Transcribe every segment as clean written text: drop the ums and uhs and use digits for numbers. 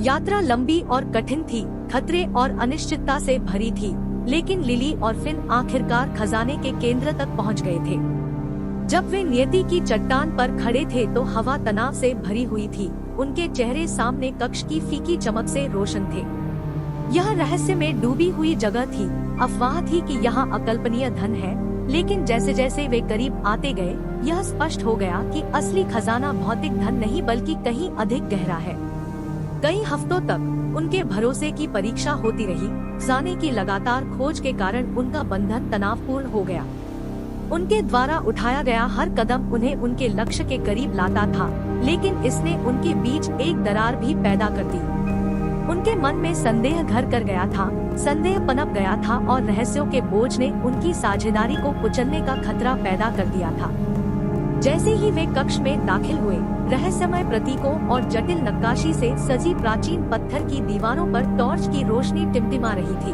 यात्रा लंबी और कठिन थी, खतरे और अनिश्चितता से भरी थी, लेकिन लिली और फिन आखिरकार खजाने के केंद्र तक पहुंच गए थे। जब वे नियति की चट्टान पर खड़े थे तो हवा तनाव से भरी हुई थी। उनके चेहरे सामने कक्ष की फीकी चमक से रोशन थे। यह रहस्य में डूबी हुई जगह थी। अफवाह थी कि यहाँ अकल्पनीय धन है, लेकिन जैसे जैसे वे करीब आते गए, यह स्पष्ट हो गया कि असली खजाना भौतिक धन नहीं बल्कि कहीं अधिक गहरा है। कई हफ्तों तक उनके भरोसे की परीक्षा होती रही। खजाने की लगातार खोज के कारण उनका बंधन तनावपूर्ण हो गया। उनके द्वारा उठाया गया हर कदम उन्हें उनके लक्ष्य के करीब लाता था, लेकिन इसने उनके बीच एक दरार भी पैदा कर दी। उनके मन में संदेह घर कर गया था, संदेह पनप गया था और रहस्यों के बोझ ने उनकी साझेदारी को कुचलने का खतरा पैदा कर दिया था। जैसे ही वे कक्ष में दाखिल हुए, रहस्यमय प्रतीकों और जटिल नक्काशी से सजी प्राचीन पत्थर की दीवारों पर टॉर्च की रोशनी टिमटिमा रही थी।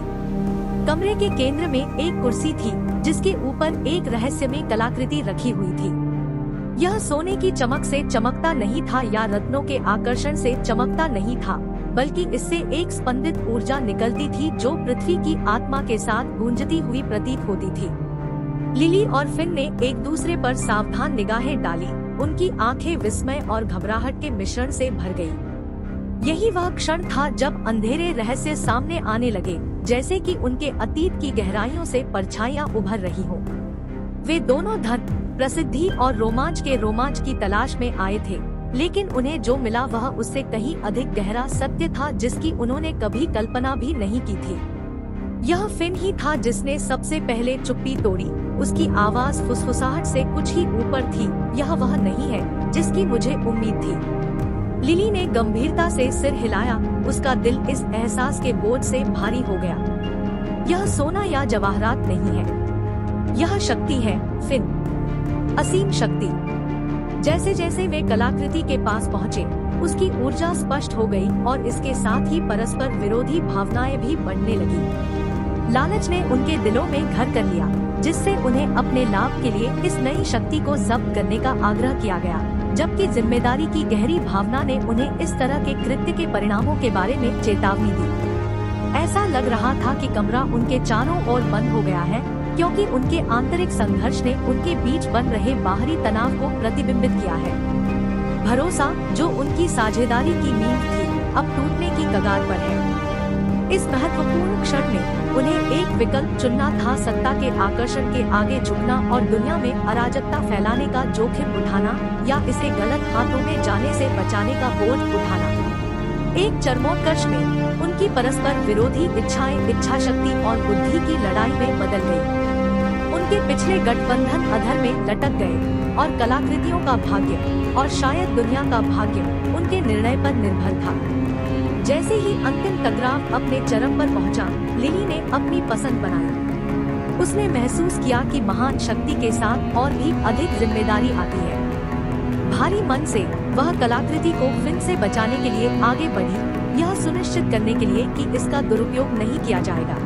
कमरे के केंद्र में एक कुर्सी थी, जिसके ऊपर एक रहस्यमय कलाकृति रखी हुई थी। यह सोने की चमक से चमकता नहीं था या रत्नों के आकर्षण से चमकता नहीं था, बल्कि इससे एक स्पंदित ऊर्जा निकलती थी जो पृथ्वी की आत्मा के साथ गूंजती हुई प्रतीत होती थी। लिली और फिन ने एक दूसरे पर सावधान निगाहें डाली। उनकी आंखें विस्मय और घबराहट के मिश्रण से भर गई। यही वह क्षण था जब अंधेरे रहस्य सामने आने लगे, जैसे कि उनके अतीत की गहराइयों से परछाइयां उभर रही हों। वे दोनों धन, प्रसिद्धि और रोमांच की तलाश में आए थे, लेकिन उन्हें जो मिला वह उससे कहीं अधिक गहरा सत्य था जिसकी उन्होंने कभी कल्पना भी नहीं की थी। यह फिन ही था जिसने सबसे पहले चुप्पी तोड़ी। उसकी आवाज फुसफुसाहट से कुछ ही ऊपर थी। यह वह नहीं है जिसकी मुझे उम्मीद थी। लिली ने गंभीरता से सिर हिलाया। उसका दिल इस एहसास के बोझ से भारी हो गया। यह सोना या जवाहरात नहीं है, यह शक्ति है फिन, असीम शक्ति। जैसे जैसे वे कलाकृति के पास पहुँचे, उसकी ऊर्जा स्पष्ट हो गई और इसके साथ ही परस्पर विरोधी भावनाएं भी बढ़ने लगी। लालच ने उनके दिलों में घर कर लिया, जिससे उन्हें अपने लाभ के लिए इस नई शक्ति को जब्त करने का आग्रह किया गया, जबकि जिम्मेदारी की गहरी भावना ने उन्हें इस तरह के कृत्य के परिणामों के बारे में चेतावनी दी। ऐसा लग रहा था कि कमरा उनके चारों ओर बंद हो गया है, क्योंकि उनके आंतरिक संघर्ष ने उनके बीच बन रहे बाहरी तनाव को प्रतिबिंबित किया है। भरोसा, जो उनकी साझेदारी की नींव थी, अब टूटने की कगार पर है। इस महत्वपूर्ण क्षण में उन्हें एक विकल्प चुनना था, सत्ता के आकर्षण के आगे झुकना और दुनिया में अराजकता फैलाने का जोखिम उठाना, या इसे गलत हाथों में जाने से बचाने का बोझ उठाना। एक चरमोत्कर्ष में उनकी परस्पर विरोधी इच्छाएं इच्छा शक्ति और बुद्धि की लड़ाई में बदल गई। उनके पिछले गठबंधन अधर में लटक गए और कलाकृतियों का भाग्य और शायद दुनिया का भाग्य उनके निर्णय पर निर्भर था। जैसे ही अंतिम टकराव अपने चरम पर पहुंचा, लिली ने अपनी पसंद बनाई। उसने महसूस किया कि महान शक्ति के साथ और भी अधिक जिम्मेदारी आती है। भारी मन से वह कलाकृति को फिन से बचाने के लिए आगे बढ़ी, यह सुनिश्चित करने के लिए कि इसका दुरुपयोग नहीं किया जाएगा।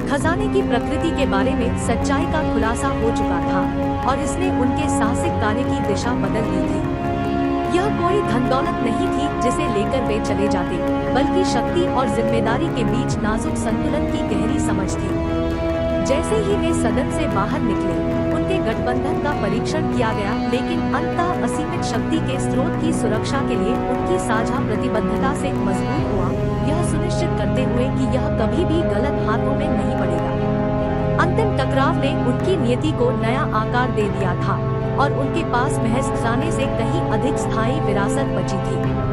खजाने की प्रकृति के बारे में सच्चाई का खुलासा हो चुका था और इसने उनके साहसिक कार्य की दिशा बदल दी थी। यह कोई धन दौलत नहीं थी जिसे लेकर वे चले जाते, बल्कि शक्ति और जिम्मेदारी के बीच नाजुक संतुलन की गहरी समझ थी। जैसे ही वे सदन से बाहर निकले, उनके गठबंधन का परीक्षण किया गया, लेकिन अंततः असीमित शक्ति के स्रोत की सुरक्षा के लिए उनकी साझा प्रतिबद्धता से मजबूत हुआ, यह सुनिश्चित करते हुए कि यह कभी भी गलत हाथों में नहीं पड़ेगा। अंतिम टकराव ने उनकी नियति को नया आकार दे दिया था और उनके पास महज खजाने से कहीं अधिक स्थायी विरासत बची थी।